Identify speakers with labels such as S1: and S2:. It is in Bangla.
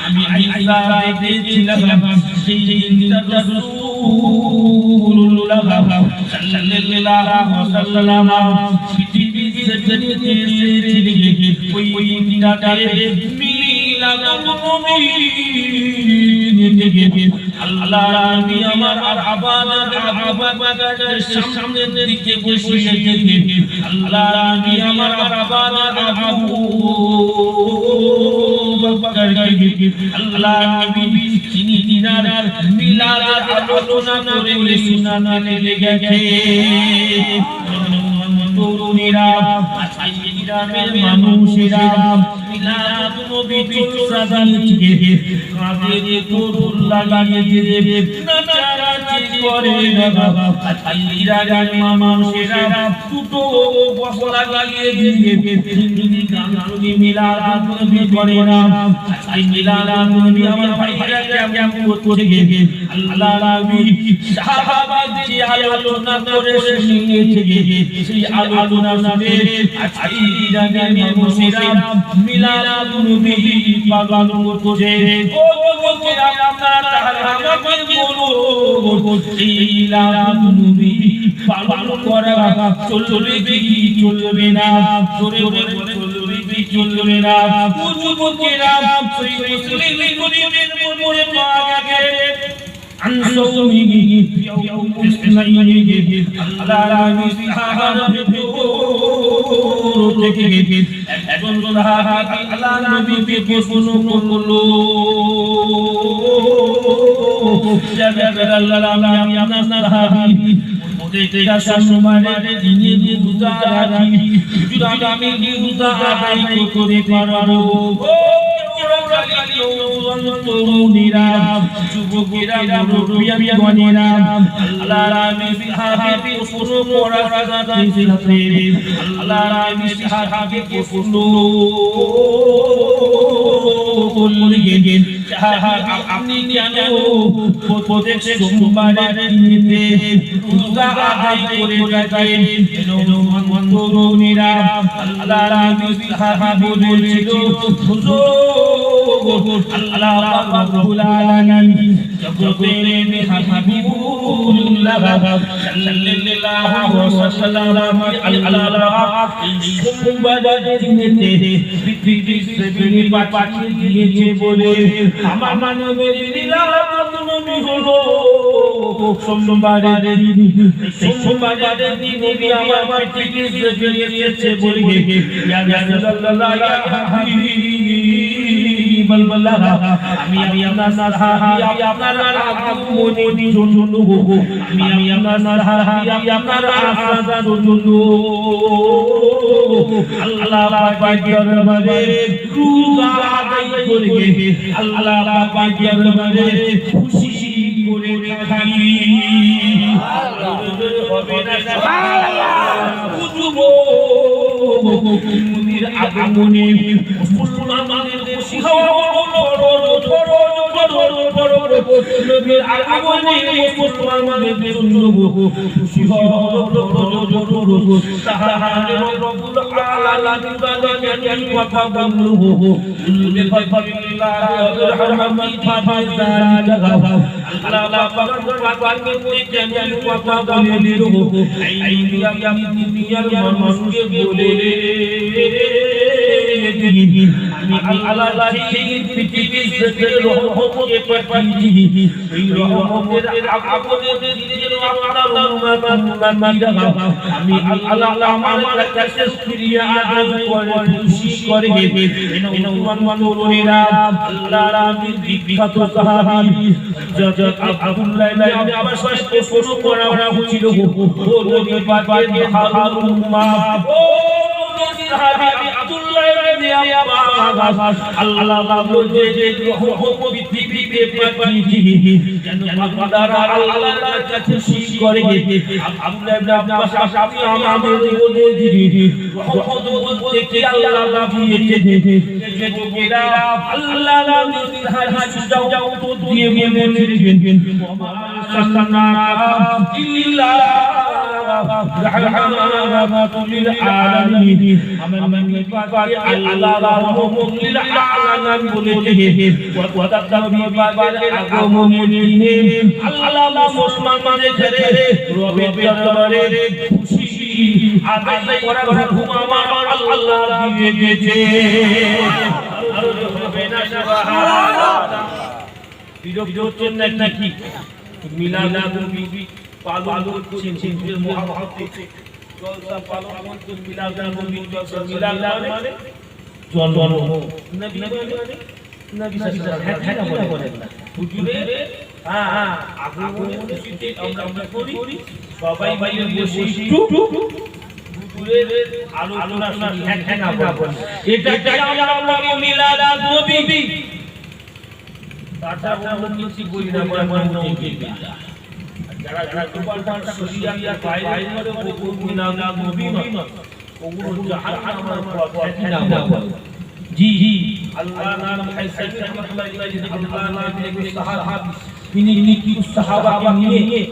S1: আমি আইসা দেখেছিলাম সেই রাসূলুল্লাহ সাল্লাল্লাহু আলাইহি ওয়াসাল্লাম পৃথিবী ছেড়ে এসেছিলেন ওই দিনটাতে মিলাদ নবী আল্লাহ নবী আমার আবাদের সামনে দিকে বসিয়েছিলেন আল্লাহ নবী আমার আবু বকরকে আল্লাহ নবী তিনি দিনার মিলাদ আলোচনা করে শোনাতে লেগেছে তরুণীরা গ্রামের মানুষেরা মিলাদ নবী চলছে কাঁধে তরুণ লাগিয়ে নাচানাচি করে বাবা গ্রামের মানুষেরা দুটো বসরা লাগিয়ে দিয়ে গান শুনি মিলাদ নবী করে না মিলাদ নবী আমার ভাইরা কেমন করছে আল্লাহ নবী সাহাবাদের আলোচনা করে শুনিয়েছে সেই আলোচনা শুনে গ্রামের মানুষেরা মিলাদ নবী পালন করছে ও যুবকেরা আপনারা আমাকে বলুন মিলাদ নবী পালন করা চলবে কি চলবে না চলবে চলবে না ও যুবকেরা সেই মুসলিম গরিবের মনে পাগে عن صومه يوم الاثنين على مسحاب একজন সাহাবী আল্লাহ নবীকে প্রশ্ন করলো আমি আপনার সাহাবী ওদেরকে সম্মানে দিনে রোজা রাখি যদি আমি রোজা আদায় করে পারবো তরুণীরা যুবকেরা মুরব্বিয়ানেরা আল্লাহ নবী সাহাবী প্রশ্ন করার সাথে আল্লাহ নবী সাহাবী প্রশ্ন করলেন আপনি কেন প্রত্যেক সোমবারের দিনে রোজা আদায় করে থাকেন তরুণীরা আল্লাহ নবী সাহাবী বলেছিল আল্লাহ রাব্বুল আলামিন জগতের হাবিবুল্লাহ সাল্লাল্লাহু আলাইহি ওয়াসাল্লাম আল্লাহ সোমবারের দিনে পৃথিবীর জমিনে পাঠিয়ে দিয়েছে বলে আমার মানবের মিলাদ নবী হলো সোমবারের দিন নবী আমার পৃথিবীর জমিনে এসেছে বলে ইয়া রাসূলুল্লাহ ইয়া হাবিব আমি আপনার সাহাবী আপনার আগমনের জন্য আমি আপনার সাহাবী আপনার আসার জন্য আল্লাহ পাকের দরবারে রোজা আদায় করে আল্লাহ পাকের দরবারে খুশি করে থাকি হবে না মুমিনের আগমনে মুসলমানদের খুশি হওয়া নবীর আগমনে মুসলমানদের জন্য খুশি হওয়া তাহলে রব্বুল আলামিন তাআলা কথা বললো বিফাদিল্লাহ রাহমাতি ফাদালিকা আল্লাহ পাকের কেন কথা বলে দিল এই দুনিয়ার মানুষকে বলে আমি আল্লাহ সেই পৃথিবীর থেকে রহমতকে পাঠিয়েছি এই রহমতের আগমনের দিনে যেন আপনার উম্মতরা আমি আল্লাহ আমার কাছে ফিরিয়ে আদায় করে খুশি করে মুসলমানেরা আল্লাহর নবীর বিখ্যাত সাহাবী হযরত আব্দুল্লাহ ইবনে আব্বাস প্রশ্ন করা হয়েছিল ও নবী পাকের হারুন মা ও সাহাবী আব্দুল্লাহ ইবনে আব্বাস আল্লাহ বলছে যে রহমত পৃথিবীতে পাঠিয়েছি যেন বান্দারা আল্লাহর কাছে খুশি করে আব্দুল্লাহ ইবনে আব্বাস আপনি আমাদের বলে দিন রহমত বলতে কি আল্লাহ দিয়েছে যে লোকেরা আল্লাহ নবীর হাদিস যাও তো দিয়ে বলেছেন সাল্লাল্লাহু ইল্লা রাহমাতুল লিল আলামিন আমার নবী পাক আল্লাহ রাহমাতুল লিল আলামিন বলেছে ওয়া তাদাবি পাকের আগমনের দিনে আল্লাহ মুসলমানদের ঘরে রবের দরবারে খুশি আদায় করার হুকুম আমার আল্লাহ দিয়ে দিয়েছে আর হবে না সুবহানাল্লাহ বিরক্ত হচ্ছেন নাকি মিলাদুন্নবী পালন করছেন হিন্দুদের মহাভারতে জলসা পালন করছেন মিলাদুন্নবী জলসা মিলাদ মানে জন্ম নবী মানে নবী সাল্লাল্লাহু আলাইহি ওয়াসাল্লাম বলেন না হুজুরে হ্যাঁ আগমনের খুশিতে আমরা করি সবাই মিলে বসে একটু হুজুরের আলোচনা শুনি হ্যাঁ না বলেন এটা আমরা মিলাদুন্নবী তাছাড়া অন্য কিছু বলি না আমার নবী যারা দুপালপাল শরিয়ার বাইরে করে ওগুলো মিলাদুন্নবী নয় ওগুলো জাহান্নামের পথ জি আল্লাহ নাম হাইসাইন রহমাতুল্লাহি আলাইহি আল্লাহ নাম এক সাহাবী তিনি কিছু সাহাবাকে নিয়ে